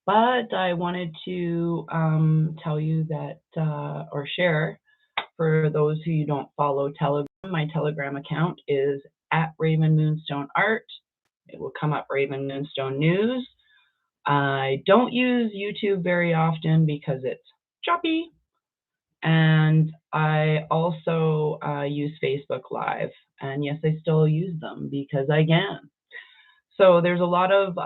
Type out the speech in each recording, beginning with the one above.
But I wanted to tell you that, or share, for those who you don't follow Telegram, my Telegram account is at Raven Moonstone Art. It will come up Raven Moonstone News. I don't use YouTube very often because it's choppy. And I also use Facebook Live. And yes, I still use them because I can. So there's a lot of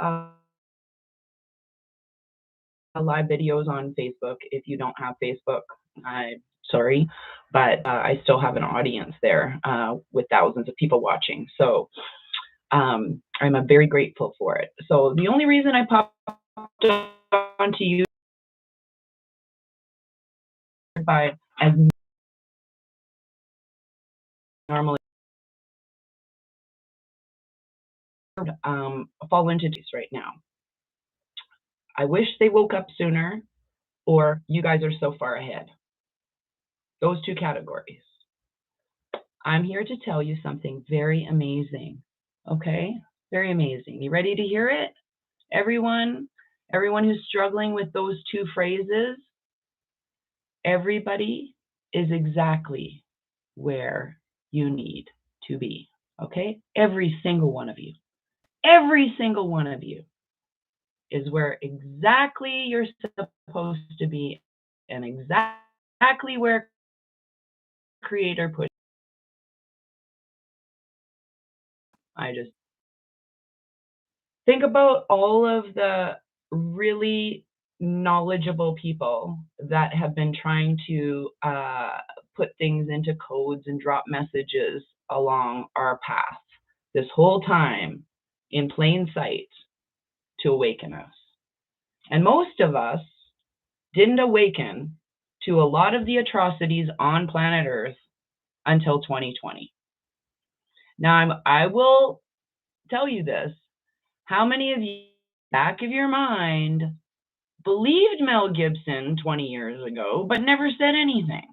live videos on Facebook. If you don't have Facebook, I'm sorry, but I still have an audience there with thousands of people watching. So I'm very grateful for it. So the only reason I popped onto you by as normally fall into this right now. I wish they woke up sooner, or you guys are so far ahead. Those two categories. I'm here to tell you something very amazing. Okay? Very amazing. You ready to hear it? Everyone who's struggling with those two phrases, everybody is exactly where you need to be. Okay? Every single one of you. Every single one of you is where exactly you're supposed to be and exactly where Creator put. I just think about all of the really knowledgeable people that have been trying to put things into codes and drop messages along our path this whole time in plain sight to awaken us. And most of us didn't awaken to a lot of the atrocities on planet Earth until 2020. Now, I will tell you this. How many of you, back of your mind, believed Mel Gibson 20 years ago, but never said anything?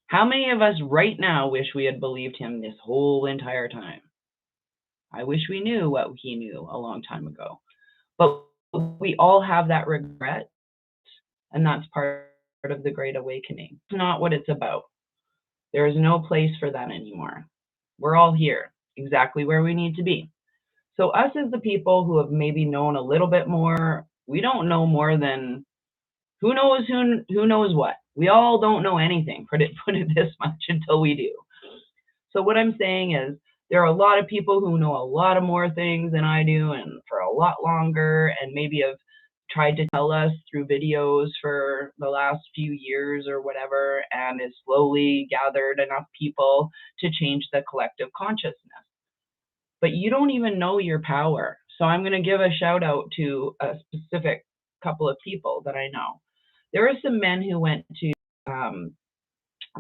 How many of us right now wish we had believed him this whole entire time? I wish we knew what he knew a long time ago. But we all have that regret, and that's part of the Great Awakening. It's not what it's about. There is no place for that anymore. We're all here, exactly where we need to be. So us as the people who have maybe known a little bit more, we don't know more than who knows what. We all don't know anything, put it this much, until we do. So what I'm saying is there are a lot of people who know a lot of more things than I do and for a lot longer, and maybe have tried to tell us through videos for the last few years or whatever, and has slowly gathered enough people to change the collective consciousness. But you don't even know your power. So I'm going to give a shout out to a specific couple of people that I know. There are some men who went to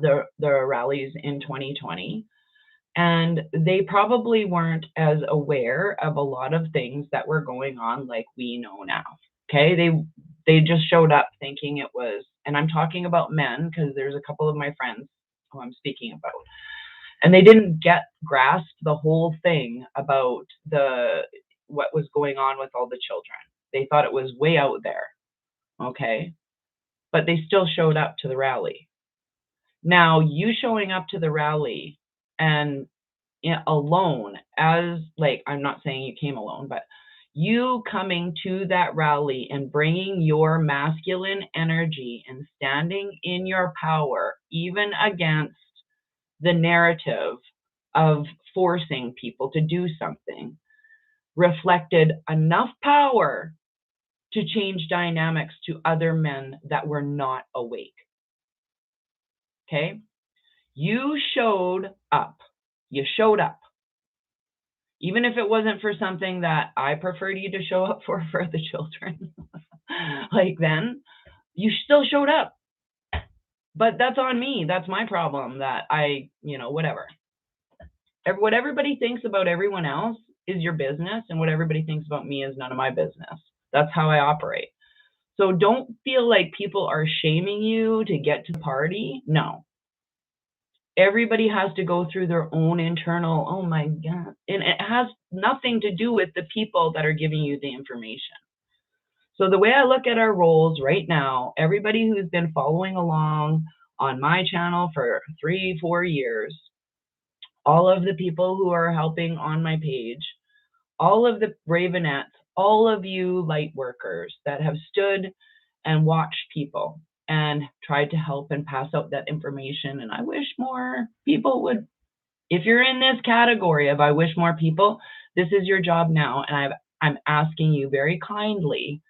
the rallies in 2020, and they probably weren't as aware of a lot of things that were going on like we know now. Okay, they just showed up thinking it was, and I'm talking about men because there's a couple of my friends who I'm speaking about, and they didn't grasp the whole thing about what was going on with all the children. They thought it was way out there. Okay, but they still showed up to the rally. Now, you showing up to the rally and alone, as like, I'm not saying you came alone, but you coming to that rally and bringing your masculine energy and standing in your power, even against the narrative of forcing people to do something, reflected enough power to change dynamics to other men that were not awake. Okay? You showed up. You showed up. Even if it wasn't for something that I preferred you to show up for the children, like then, you still showed up. But that's on me. That's my problem that whatever. What everybody thinks about everyone else is your business, and what everybody thinks about me is none of my business. That's how I operate. So don't feel like people are shaming you to get to the party. No. Everybody has to go through their own internal, oh my God. And it has nothing to do with the people that are giving you the information. So the way I look at our roles right now, everybody who's been following along on my channel for 3-4 years, all of the people who are helping on my page, all of the Ravenettes, all of you light workers that have stood and watched people and tried to help and pass out that information. And I wish more people would, if you're in this category of I wish more people, this is your job now. And I'm asking you very kindly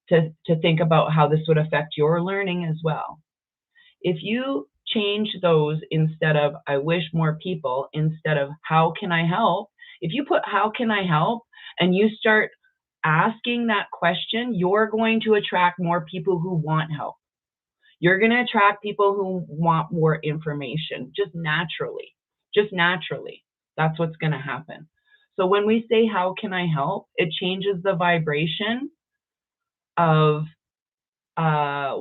to think about how this would affect your learning as well. If you change those instead of I wish more people, instead of how can I help, if you put how can I help and you start asking that question, you're going to attract more people who want help. You're going to attract people who want more information just naturally. Just naturally. That's what's going to happen. So when we say how can I help, it changes the vibration of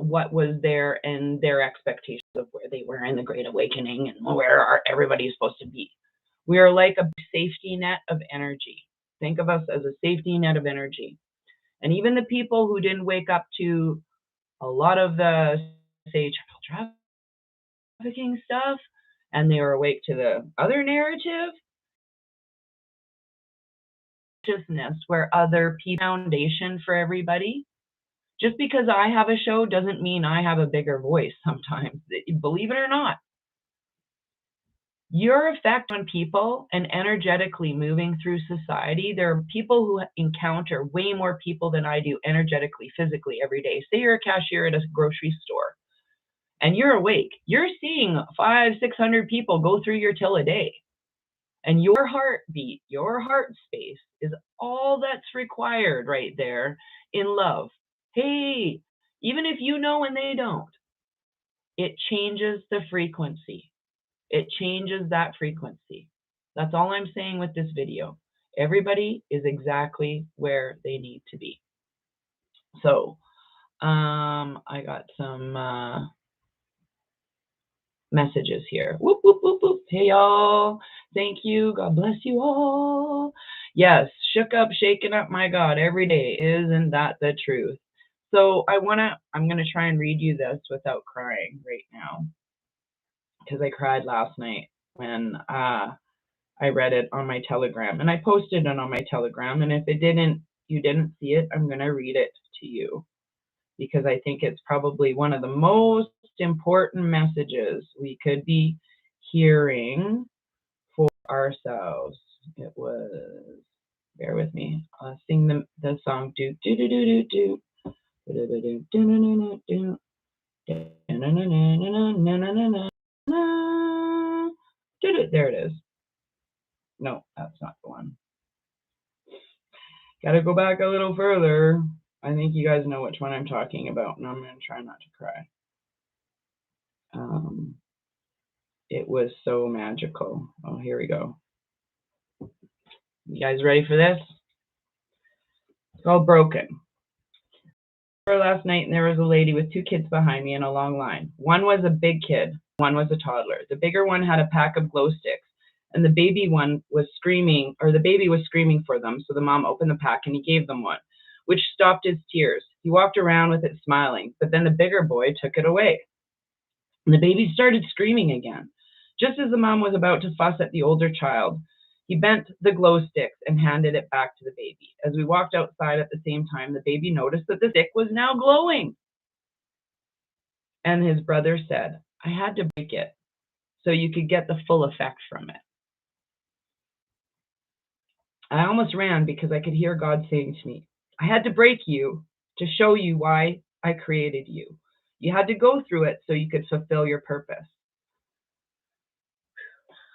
what was there and their expectations of where they were in the Great Awakening and where everybody is supposed to be. We are like a safety net of energy. Think of us as a safety net of energy. And even the people who didn't wake up to a lot of the, say, child trafficking stuff, and they were awake to the other narrative, consciousness where other people foundation for everybody. Just because I have a show doesn't mean I have a bigger voice sometimes, believe it or not. Your effect on people and energetically moving through society, there are people who encounter way more people than I do energetically, physically every day. Say you're a cashier at a grocery store and you're awake. You're seeing 500-600 people go through your till a day. And your heartbeat, your heart space is all that's required right there in love. Hey, even if you know and they don't, it changes the frequency. It changes that frequency. That's all I'm saying with this video. Everybody is exactly where they need to be. So, I got some messages here. Whoop, whoop, whoop, whoop. Hey, y'all. Thank you. God bless you all. Yes, shook up, shaken up, my God, every day. Isn't that the truth? So I'm going to try and read you this without crying right now, because I cried last night when I read it on my Telegram, and I posted it on my Telegram. And if you didn't see it, I'm going to read it to you, because I think it's probably one of the most important messages we could be hearing for ourselves. It was, bear with me, I'll sing the song, do do do do do do. There it is. No, that's not the one. Gotta go back a little further. I think you guys know which one I'm talking about, and I'm going to try not to cry. It was so magical. Oh, here we go. You guys ready for this? It's called Broken. Last night, and there was a lady with 2 kids behind me in a long line. One was a big kid, one was a toddler. The bigger one had a pack of glow sticks, and the baby one was screaming, or the baby was screaming for them, so the mom opened the pack and he gave them one, which stopped his tears. He walked around with it smiling, but then the bigger boy took it away. And the baby started screaming again. Just as the mom was about to fuss at the older child, he bent the glow sticks and handed it back to the baby. As we walked outside at the same time, the baby noticed that the stick was now glowing. And his brother said, I had to break it so you could get the full effect from it. I almost ran because I could hear God saying to me, I had to break you to show you why I created you. You had to go through it so you could fulfill your purpose.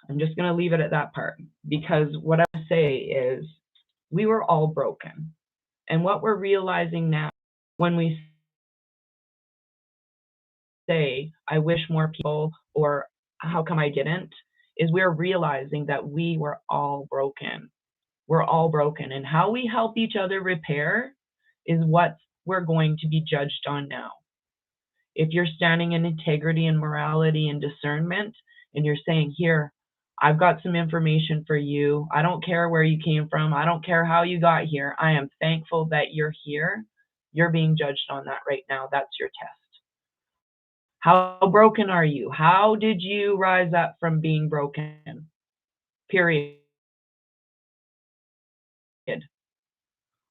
I'm just going to leave it at that part, because what I say is we were all broken. And what we're realizing now when we say, I wish more people, or how come I didn't, is we're realizing that we were all broken. We're all broken. And how we help each other repair is what we're going to be judged on now. If you're standing in integrity and morality and discernment, and you're saying, here, I've got some information for you. I don't care where you came from. I don't care how you got here. I am thankful that you're here. You're being judged on that right now. That's your test. How broken are you? How did you rise up from being broken? Period.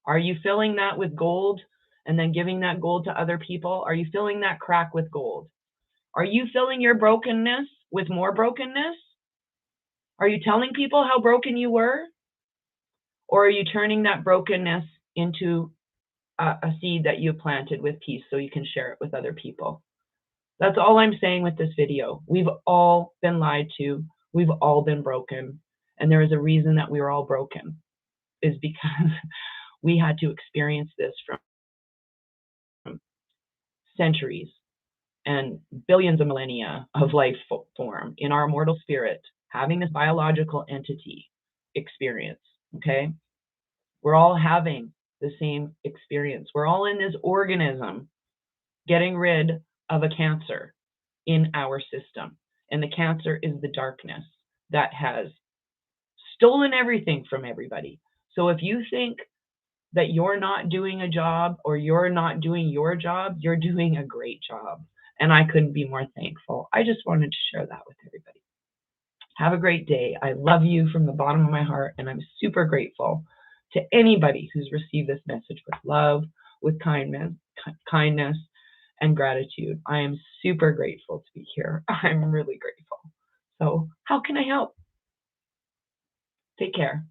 Are you filling that with gold and then giving that gold to other people? Are you filling that crack with gold? Are you filling your brokenness with more brokenness? Are you telling people how broken you were? Or are you turning that brokenness into a seed that you planted with peace so you can share it with other people? That's all I'm saying with this video. We've all been lied to. We've all been broken. And there is a reason that we were all broken, is because we had to experience this from centuries and billions of millennia of life form in our mortal spirit, having this biological entity experience, okay? We're all having the same experience. We're all in this organism getting rid of a cancer in our system. And the cancer is the darkness that has stolen everything from everybody. So if you think that you're not doing a job or you're not doing your job, you're doing a great job. And I couldn't be more thankful. I just wanted to share that with everybody. Have a great day. I love you from the bottom of my heart, and I'm super grateful to anybody who's received this message with love, with kindness, and gratitude. I am super grateful to be here. I'm really grateful. So how can I help? Take care.